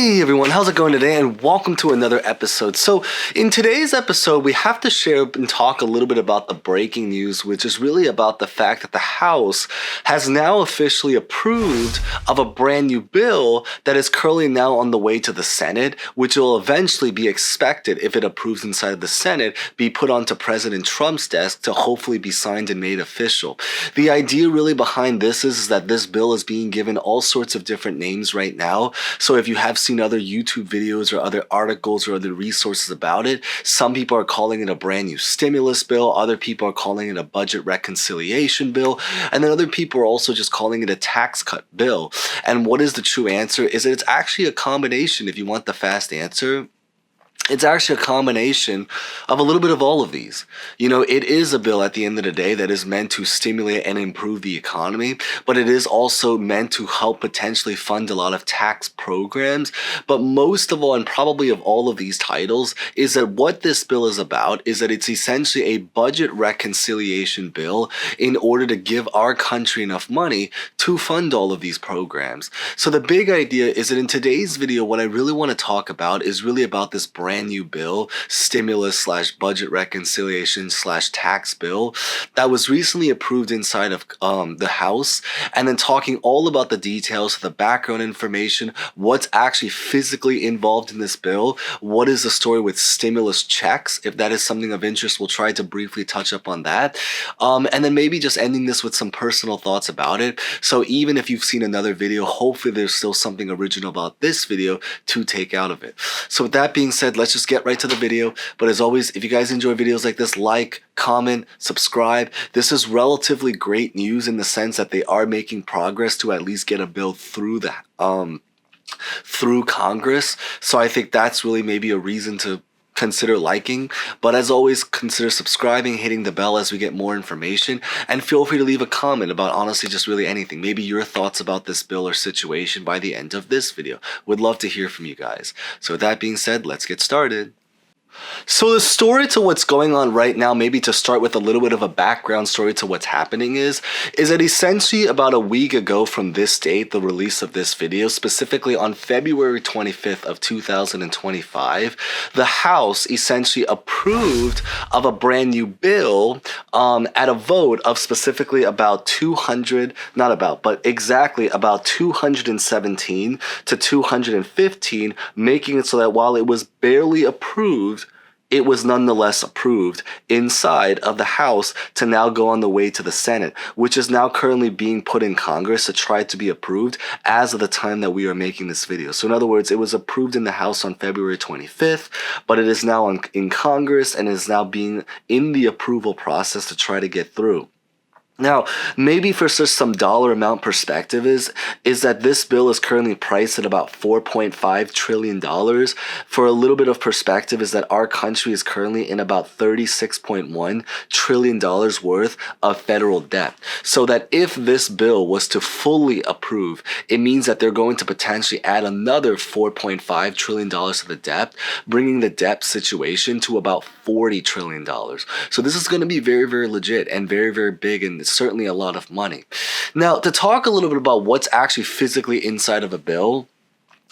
Hey everyone, how's it going today? And welcome to another episode. So, in today's episode, we have to share and talk a little bit about the breaking news, which is really about the fact that the House has now officially approved of a brand new bill that is currently now on the way to the Senate, which will eventually be expected, if it approves inside of the Senate, be put onto President Trump's desk to hopefully be signed and made official. The idea really behind this is that this bill is being given all sorts of different names right now. So if you have seen other YouTube videos or other articles or other resources about it, some people are calling it a brand new stimulus bill, other people are calling it a budget reconciliation bill, and then other people are also just calling it a tax cut bill. And what is the true answer is that it's actually a combination. If you want the fast answer, it's actually a combination of a little bit of all of these. It is a bill at the end of the day that is meant to stimulate and improve the economy, but it is also meant to help potentially fund a lot of tax programs. But most of all, and probably of all of these titles, is that what this bill is about is that it's essentially a budget reconciliation bill in order to give our country enough money to fund all of these programs. So the big idea is that in today's video, what I really want to talk about is really about this brand new bill, stimulus/budget reconciliation/tax bill, that was recently approved inside of the House, and then talking all about the details, the background information, what's actually physically involved in this bill, what is the story with stimulus checks. If that is something of interest, we'll try to briefly touch up on that, and then maybe just ending this with some personal thoughts about it. So even if you've seen another video, hopefully there's still something original about this video to take out of it. So with that being said, let's just get right to the video. But as always, if you guys enjoy videos like this, like, comment, subscribe. This is relatively great news in the sense that they are making progress to at least get a bill through through Congress. So I think that's really maybe a reason to consider liking, but as always, consider subscribing, hitting the bell as we get more information, and feel free to leave a comment about honestly just really anything, maybe your thoughts about this bill or situation by the end of this video. Would love to hear from you guys. So with that being said, let's get started. So the story to what's going on right now, maybe to start with a little bit of a background story to what's happening is that essentially about a week ago from this date, the release of this video, specifically on February 25th of 2025, the House essentially approved of a brand new bill at a vote of specifically about 217 to 215, making it so that while it was barely approved, it was nonetheless approved inside of the House to now go on the way to the Senate, which is now currently being put in Congress to try to be approved as of the time that we are making this video. So in other words, it was approved in the House on February 25th, but it is now in Congress and is now being in the approval process to try to get through. Now, maybe for just some dollar amount perspective is that this bill is currently priced at about $4.5 trillion. For a little bit of perspective is that our country is currently in about $36.1 trillion worth of federal debt. So that if this bill was to fully approve, it means that they're going to potentially add another $4.5 trillion to the debt, bringing the debt situation to about $40 trillion. So this is going to be very, very legit and very, very big, and it's certainly a lot of money. Now, to talk a little bit about what's actually physically inside of a bill,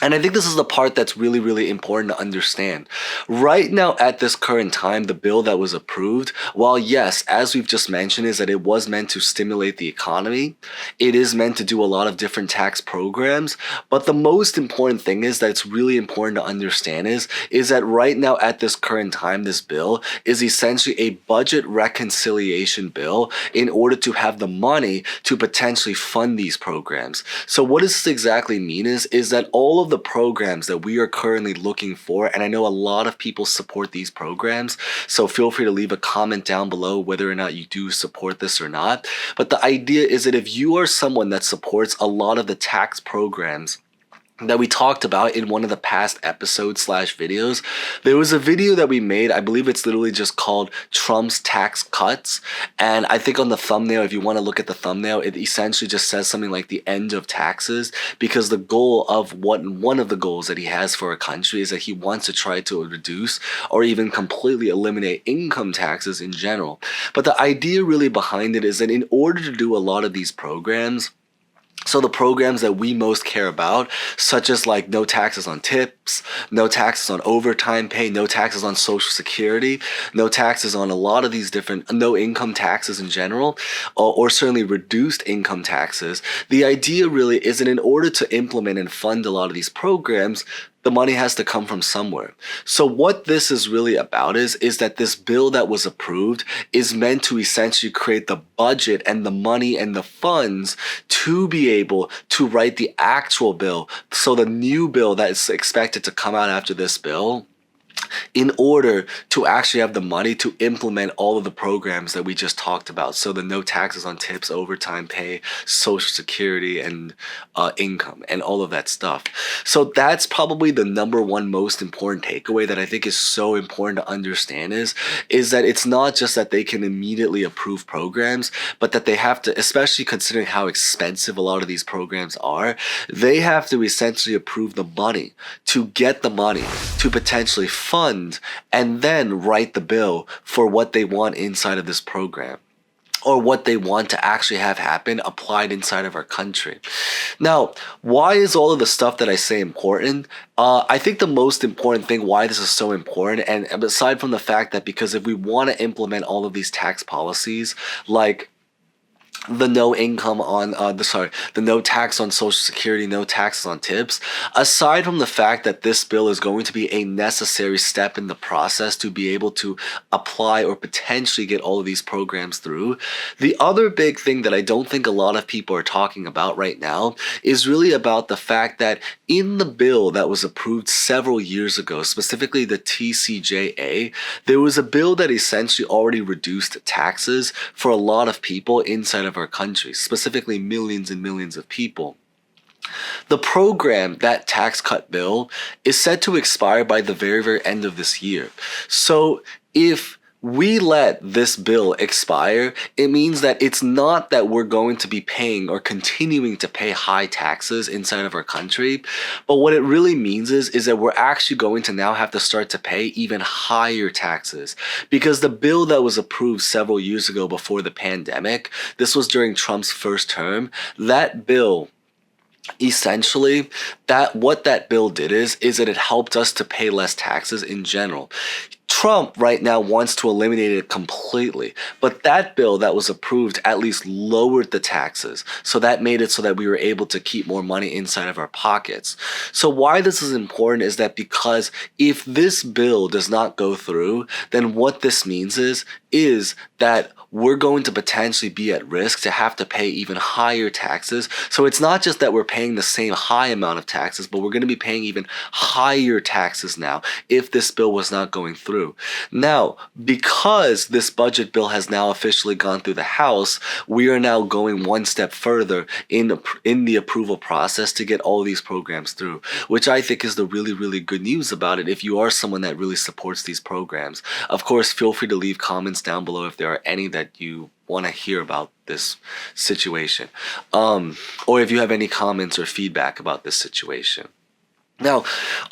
and I think this is the part that's really, really important to understand. Right now, at this current time, the bill that was approved, while yes, as we've just mentioned, is that it was meant to stimulate the economy, it is meant to do a lot of different tax programs, but the most important thing is that it's really important to understand is that right now, at this current time, this bill is essentially a budget reconciliation bill in order to have the money to potentially fund these programs. So what does this exactly mean is that all of the programs that we are currently looking for, and I know a lot of people support these programs, so feel free to leave a comment down below whether or not you do support this or not. But the idea is that if you are someone that supports a lot of the tax programs that we talked about in one of the past episodes/videos. There was a video that we made, I believe it's literally just called Trump's Tax Cuts, and I think on the thumbnail, if you want to look at the thumbnail, it essentially just says something like the end of taxes, because the goal of one of the goals that he has for a country is that he wants to try to reduce or even completely eliminate income taxes in general. But the idea really behind it is that in order to do a lot of these programs, So the programs that we most care about, such as like no taxes on tips, no taxes on overtime pay, no taxes on Social Security, no taxes on a lot of these different, no income taxes in general, or certainly reduced income taxes. The idea really is that in order to implement and fund a lot of these programs, the money has to come from somewhere. So what this is really about is that this bill that was approved is meant to essentially create the budget and the money and the funds to be able to write the actual bill. So the new bill that is expected to come out after this bill, in order to actually have the money to implement all of the programs that we just talked about. So the no taxes on tips, overtime pay, Social Security, and income, and all of that stuff. So that's probably the number one most important takeaway that I think is so important to understand is that it's not just that they can immediately approve programs, but that they have to, especially considering how expensive a lot of these programs are, they have to essentially approve the money to get the money to potentially fund and then write the bill for what they want inside of this program, or what they want to actually have happen applied inside of our country. Now, why is all of the stuff that I say important? I think the most important thing why this is so important, and aside from the fact that because if we want to implement all of these tax policies, like the no income on the no tax on Social Security, no taxes on tips, aside from the fact that this bill is going to be a necessary step in the process to be able to apply or potentially get all of these programs through, the other big thing that I don't think a lot of people are talking about right now is really about the fact that in the bill that was approved several years ago, specifically the TCJA, there was a bill that essentially already reduced taxes for a lot of people inside of our country, specifically millions and millions of people. The program, that tax cut bill, is set to expire by the very, very end of this year. So if we let this bill expire, it means that it's not that we're going to be paying or continuing to pay high taxes inside of our country, but what it really means is that we're actually going to now have to start to pay even higher taxes, because the bill that was approved several years ago before the pandemic, this was during Trump's first term, that bill essentially, what that bill did is that it helped us to pay less taxes in general. Trump right now wants to eliminate it completely, but that bill that was approved at least lowered the taxes. So that made it so that we were able to keep more money inside of our pockets. So why this is important is that because if this bill does not go through, then what this means is that we're going to potentially be at risk to have to pay even higher taxes. So it's not just that we're paying the same high amount of taxes, but we're going to be paying even higher taxes now if this bill was not going through. Now, because this budget bill has now officially gone through the House, we are now going one step further in the approval process to get all of these programs through, which I think is the really, really good news about it if you are someone that really supports these programs. Of course, feel free to leave comments down below if there are any that you want to hear about this situation, or if you have any comments or feedback about this situation. Now,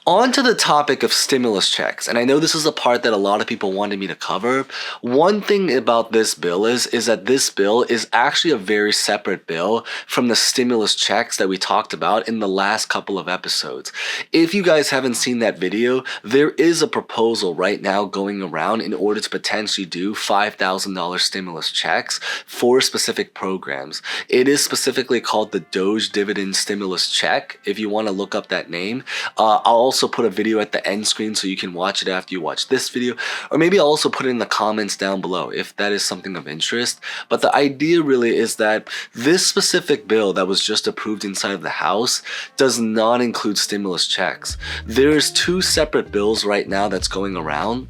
on to the topic of stimulus checks, and I know this is a part that a lot of people wanted me to cover. One thing about this bill is that this bill is actually a very separate bill from the stimulus checks that we talked about in the last couple of episodes. If you guys haven't seen that video, there is a proposal right now going around in order to potentially do $5,000 stimulus checks for specific programs. It is specifically called the Doge Dividend Stimulus Check, if you want to look up that name. I'll also put a video at the end screen so you can watch it after you watch this video, or maybe I'll also put it in the comments down below if that is something of interest. But the idea really is that this specific bill that was just approved inside of the House does not include stimulus checks. There's two separate bills right now that's going around.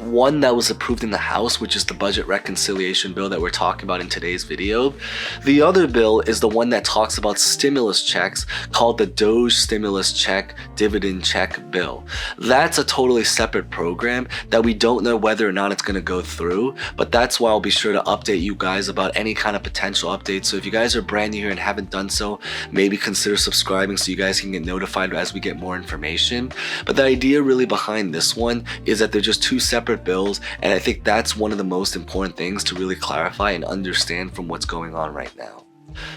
One that was approved in the House, which is the budget reconciliation bill that we're talking about in today's video. The other bill is the one that talks about stimulus checks, called the Doge Stimulus Check Dividend Check Bill. That's a totally separate program that we don't know whether or not it's going to go through, but that's why I'll be sure to update you guys about any kind of potential updates. So if you guys are brand new here and haven't done so, maybe consider subscribing so you guys can get notified as we get more information. But the idea really behind this one is that they're just two separate bills, and I think that's one of the most important things to really clarify and understand from what's going on right now.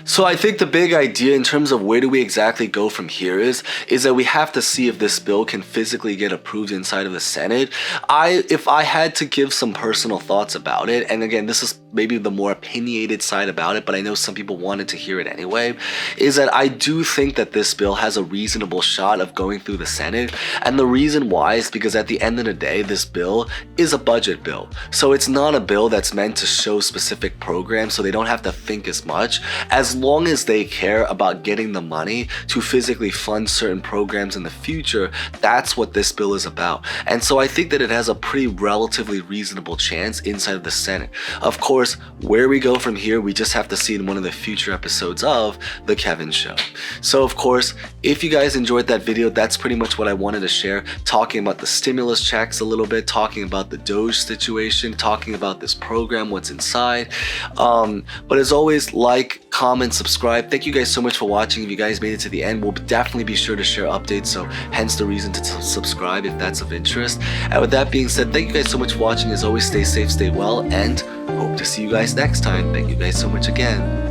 So I think the big idea in terms of where do we exactly go from here is that we have to see if this bill can physically get approved inside of the Senate. If I had to give some personal thoughts about it, and again, this is maybe the more opinionated side about it, but I know some people wanted to hear it anyway, is that I do think that this bill has a reasonable shot of going through the Senate. And the reason why is because at the end of the day, this bill is a budget bill. So it's not a bill that's meant to show specific programs, so they don't have to think as much. As long as they care about getting the money to physically fund certain programs in the future, that's what this bill is about. And so I think that it has a pretty relatively reasonable chance inside of the Senate. Of course, where we go from here, we just have to see in one of the future episodes of The Kevin Show. So of course, if you guys enjoyed that video, that's pretty much what I wanted to share, talking about the stimulus checks a little bit, talking about the Doge situation, talking about this program, what's inside. But as always, like, comment, subscribe. Thank you guys so much for watching. If you guys made it to the end, we'll definitely be sure to share updates, so hence the reason to subscribe if that's of interest. And with that being said, thank you guys so much for watching. As always, stay safe, stay well, and hope to see you guys next time. Thank you guys so much again.